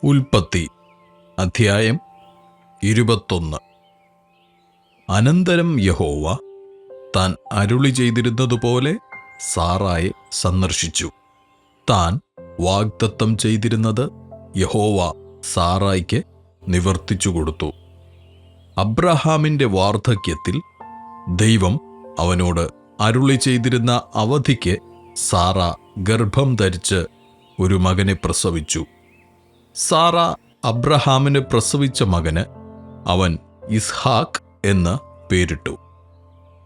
ഉൽപ്പത്തി അധ്യായം 21. അനന്തരം യഹോവ താൻ അരുളി ചെയ്തിരുന്നതുപോലെ സാറായെ സന്ദർശിച്ചു. താൻ വാഗ്ദത്തം ചെയ്തിരുന്നത് യഹോവ സാറായ്ക്ക് നിവർത്തിച്ചു കൊടുത്തു. അബ്രഹാമിൻ്റെ വാർദ്ധക്യത്തിൽ ദൈവം അവനോട് അരുളി ചെയ്തിരുന്ന അവധിക്ക് സാറ ഗർഭം ധരിച്ച് ഒരു മകനെ പ്രസവിച്ചു. സാറ അബ്രഹാമിന് പ്രസവിച്ച മകന് അവൻ ഇസ്ഹാക്ക് എന്ന് പേരിട്ടു.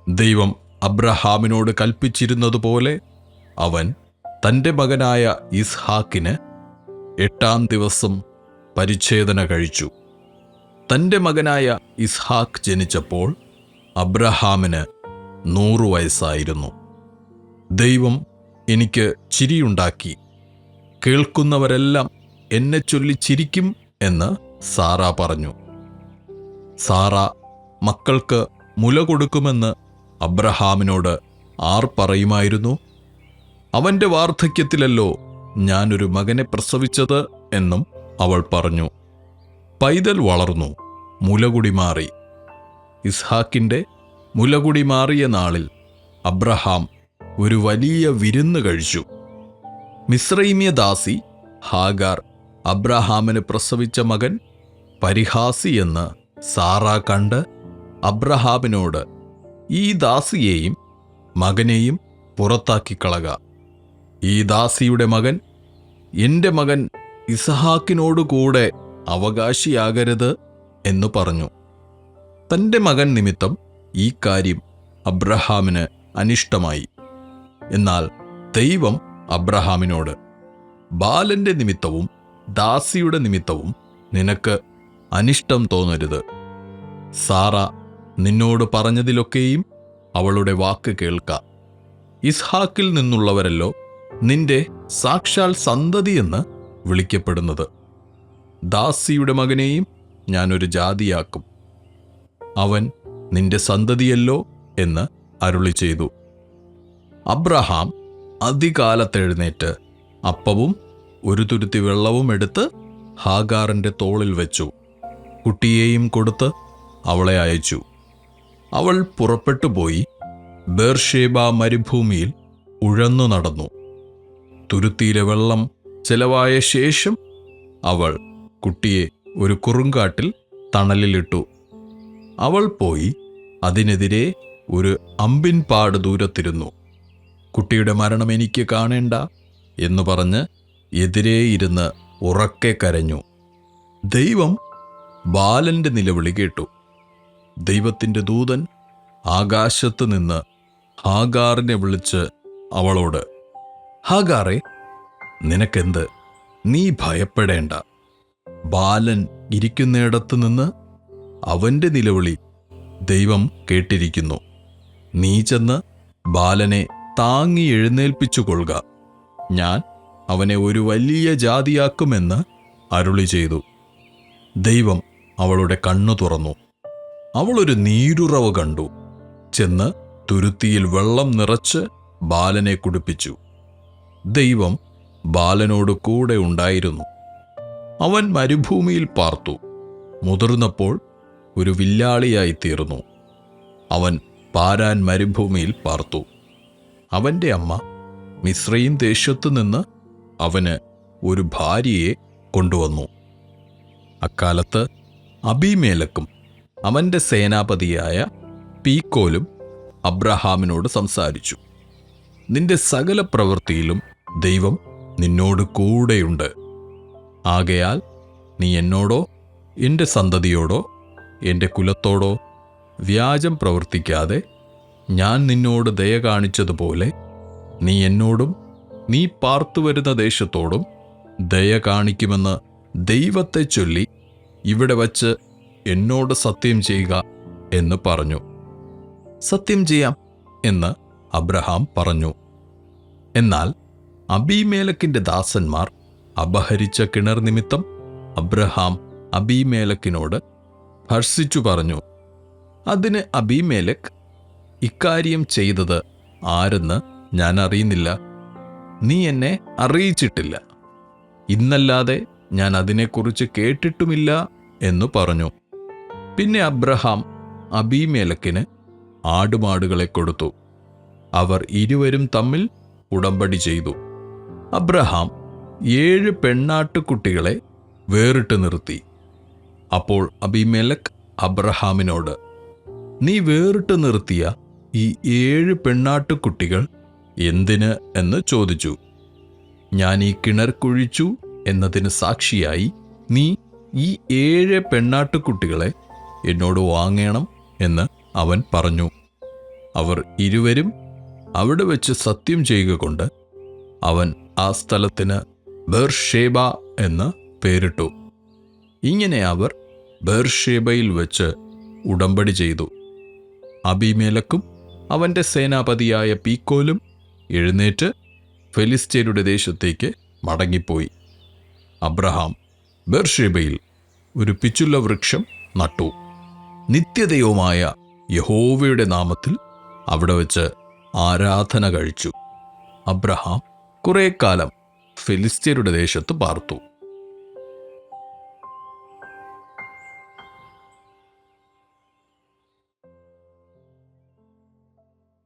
ദൈവം അബ്രഹാമിനോട് കൽപ്പിച്ചിരുന്നതുപോലെ അവൻ തൻ്റെ മകനായ ഇസ്ഹാക്കിന് 8-ാം ദിവസം പരിച്ഛേദന കഴിച്ചു. തൻ്റെ മകനായ ഇസ്ഹാക്ക് ജനിച്ചപ്പോൾ അബ്രഹാമിന് 100 വയസ്സായിരുന്നു. ദൈവം എനിക്ക് ചിരിയുണ്ടാക്കി, കേൾക്കുന്നവരെല്ലാം എന്നെ ചൊല്ലി ചിരിക്കും എന്ന് സാറ പറഞ്ഞു. സാറ മക്കൾക്ക് മുല കൊടുക്കുമെന്ന് അബ്രഹാമിനോട് ആർ പറയുമായിരുന്നു? അവൻ്റെ വാർദ്ധക്യത്തിലല്ലോ ഞാനൊരു മകനെ പ്രസവിച്ചത് എന്നും അവൾ പറഞ്ഞു. പൈതൽ വളർന്നു, മുലകുടി മാറി. ഇസ്ഹാക്കിൻ്റെ മുലകുടി മാറിയ നാളിൽ അബ്രഹാം ഒരു വലിയ വിരുന്ന് കഴിച്ചു. മിസ്രൈമ്യ ദാസി ഹാഗാർ അബ്രഹാമിന് പ്രസവിച്ച മകൻ പരിഹാസി എന്ന് സാറ കണ്ട് അബ്രഹാമിനോട്, ഈ ദാസിയെയും മകനെയും പുറത്താക്കിക്കളക. ഈ ദാസിയുടെ മകൻ എൻ്റെ മകൻ ഇസ്ഹാക്കിനോടുകൂടെ അവകാശിയാകരുത് എന്നു പറഞ്ഞു. തൻ്റെ മകൻ നിമിത്തം ഈ കാര്യം അബ്രഹാമിന് അനിഷ്ടമായി. എന്നാൽ ദൈവം അബ്രഹാമിനോട്, ബാലന്റെ നിമിത്തവും ദാസിയുടെ നിമിത്തവും നിനക്ക് അനിഷ്ടം തോന്നരുത്. സാറ നിന്നോട് പറഞ്ഞതിലൊക്കെയും അവളുടെ വാക്ക് കേൾക്ക. ഇസ്ഹാക്കിൽ നിന്നുള്ളവരല്ലോ നിന്റെ സാക്ഷാൽ സന്തതിയെന്ന് വിളിക്കപ്പെടുന്നത്. ദാസിയുടെ മകനെയും ഞാനൊരു ജാതിയാക്കും, അവൻ നിന്റെ സന്തതിയല്ലോ എന്ന് അരുളി ചെയ്തു. അബ്രഹാം അതികാലത്തെഴുന്നേറ്റ് അപ്പവും ഒരു തുരുത്തി വെള്ളവും എടുത്ത് ഹാഗാറിൻ്റെ തോളിൽ വെച്ചു. കുട്ടിയെയും കൊടുത്ത് അവളെ അയച്ചു. അവൾ പുറപ്പെട്ടുപോയി ബേർഷേബ മരുഭൂമിയിൽ ഉഴന്നു നടന്നു. തുരുത്തിയിലെ വെള്ളം ചെലവായ ശേഷം അവൾ കുട്ടിയെ ഒരു കുറുങ്കാട്ടിൽ തണലിലിട്ടു. അവൾ പോയി അതിനെതിരെ ഒരു അമ്പിൻപാട് ദൂരത്തിരുന്നു. കുട്ടിയുടെ മരണം എനിക്ക് കാണേണ്ട എന്നു പറഞ്ഞ് എതിരേ ഇരുന്ന് ഉറക്കെ കരഞ്ഞു. ദൈവം ബാലന്റെ നിലവിളി കേട്ടു. ദൈവത്തിൻ്റെ ദൂതൻ ആകാശത്ത് നിന്ന് ഹാഗാറിനെ വിളിച്ച് അവളോട്, ഹാഗാറെ, നിനക്കെന്ത്? നീ ഭയപ്പെടേണ്ട. ബാലൻ ഇരിക്കുന്നിടത്ത് നിന്ന് അവൻ്റെ നിലവിളി ദൈവം കേട്ടിരിക്കുന്നു. നീ ചെന്ന് ബാലനെ താങ്ങി എഴുന്നേൽപ്പിച്ചു കൊള്ളുക. ഞാൻ അവനെ ഒരു വലിയ ജാതിയാക്കുമെന്ന് അരുളി ചെയ്തു. ദൈവം അവളുടെ കണ്ണു തുറന്നു. അവളൊരു നീരുറവ് കണ്ടു. ചെന്ന് തുരുത്തിയിൽ വെള്ളം നിറച്ച് ബാലനെ കുടിപ്പിച്ചു. ദൈവം ബാലനോട് കൂടെ ഉണ്ടായിരുന്നു. അവൻ മരുഭൂമിയിൽ പാർത്തു. മുതിർന്നപ്പോൾ ഒരു വില്ലാളിയായിത്തീർന്നു. അവൻ പാരാൻ മരുഭൂമിയിൽ പാർത്തു. അവൻ്റെ അമ്മ മിസ്രയീം ദേശത്തു നിന്ന് അവന് ഒരു ഭാര്യയെ കൊണ്ടുവന്നു. അക്കാലത്ത് അബീമേലെക്കും അവൻ്റെ സേനാപതിയായ പീക്കോലും അബ്രഹാമിനോട് സംസാരിച്ചു. നിന്റെ സകല പ്രവൃത്തിയിലും ദൈവം നിന്നോട് കൂടെയുണ്ട്. ആകയാൽ നീ എന്നോടോ എൻ്റെ സന്തതിയോടോ എൻ്റെ കുലത്തോടോ വ്യാജം പ്രവർത്തിക്കാതെ ഞാൻ നിന്നോട് ദയ കാണിച്ചതുപോലെ നീ എന്നോടും നീ പാർത്തുവരുന്ന ദേശത്തോടും ദയ കാണിക്കുമെന്ന് ദൈവത്തെ ചൊല്ലി ഇവിടെ വച്ച് എന്നോട് സത്യം ചെയ്യുക എന്ന് പറഞ്ഞു. സത്യം ചെയ്യാം എന്ന് അബ്രഹാം പറഞ്ഞു. എന്നാൽ അബീമേലെക്കിൻ്റെ ദാസന്മാർ അപഹരിച്ച കിണർ നിമിത്തം അബ്രഹാം അബീമേലെക്കിനോട് ഭർഷിച്ചു പറഞ്ഞു. അതിന് അബീമേലെക്ക്, ഇക്കാര്യം ചെയ്തത് ആരെന്ന് ഞാൻ അറിയുന്നില്ല. നീ എന്നെ അറിയിച്ചിട്ടില്ല. ഇന്നല്ലാതെ ഞാൻ അതിനെക്കുറിച്ച് കേട്ടിട്ടുമില്ല എന്നു പറഞ്ഞു. പിന്നെ അബ്രഹാം അബീമേലെക്കിന് ആടുമാടുകളെ കൊടുത്തു. അവർ ഇരുവരും തമ്മിൽ ഉടമ്പടി ചെയ്തു. അബ്രഹാം 7 പെണ്ണാട്ടുകുട്ടികളെ വേറിട്ട് നിർത്തി. അപ്പോൾ അബീമേലെക്ക് അബ്രഹാമിനോട്, നീ വേറിട്ട് നിർത്തിയ ഈ 7 പെണ്ണാട്ടുകുട്ടികൾ എന്തിന് എന്ന് ചോദിച്ചു. ഞാൻ ഈ കിണർ കുഴിച്ചു എന്നതിന് സാക്ഷിയായി നീ ഈ 7 പെണ്ണാട്ടുകുട്ടികളെ എന്നോട് വാങ്ങണം എന്ന് അവൻ പറഞ്ഞു. അവർ ഇരുവരും അവിടെ വെച്ച് സത്യം ചെയ്യുക കൊണ്ട് അവൻ ആ സ്ഥലത്തിന് ബേർഷേബ എന്ന് പേരിട്ടു. ഇങ്ങനെ അവർ ബേർഷേബയിൽ വെച്ച് ഉടമ്പടി ചെയ്തു. അബീമേലെക്കും അവൻ്റെ സേനാപതിയായ പീക്കോലും എഴുന്നേറ്റ് ഫെലിസ്ത്യരുടെ ദേശത്തേക്ക് മടങ്ങിപ്പോയി. അബ്രഹാം ബേർഷേബയിൽ ഒരു പിച്ചുല്ല വൃക്ഷം നട്ടു. നിത്യദൈവമായ യഹോവയുടെ നാമത്തിൽ അവിടെ വെച്ച് ആരാധന കഴിച്ചു. അബ്രഹാം കുറെ കാലം ഫെലിസ്ത്യരുടെ ദേശത്ത് പാർത്തു.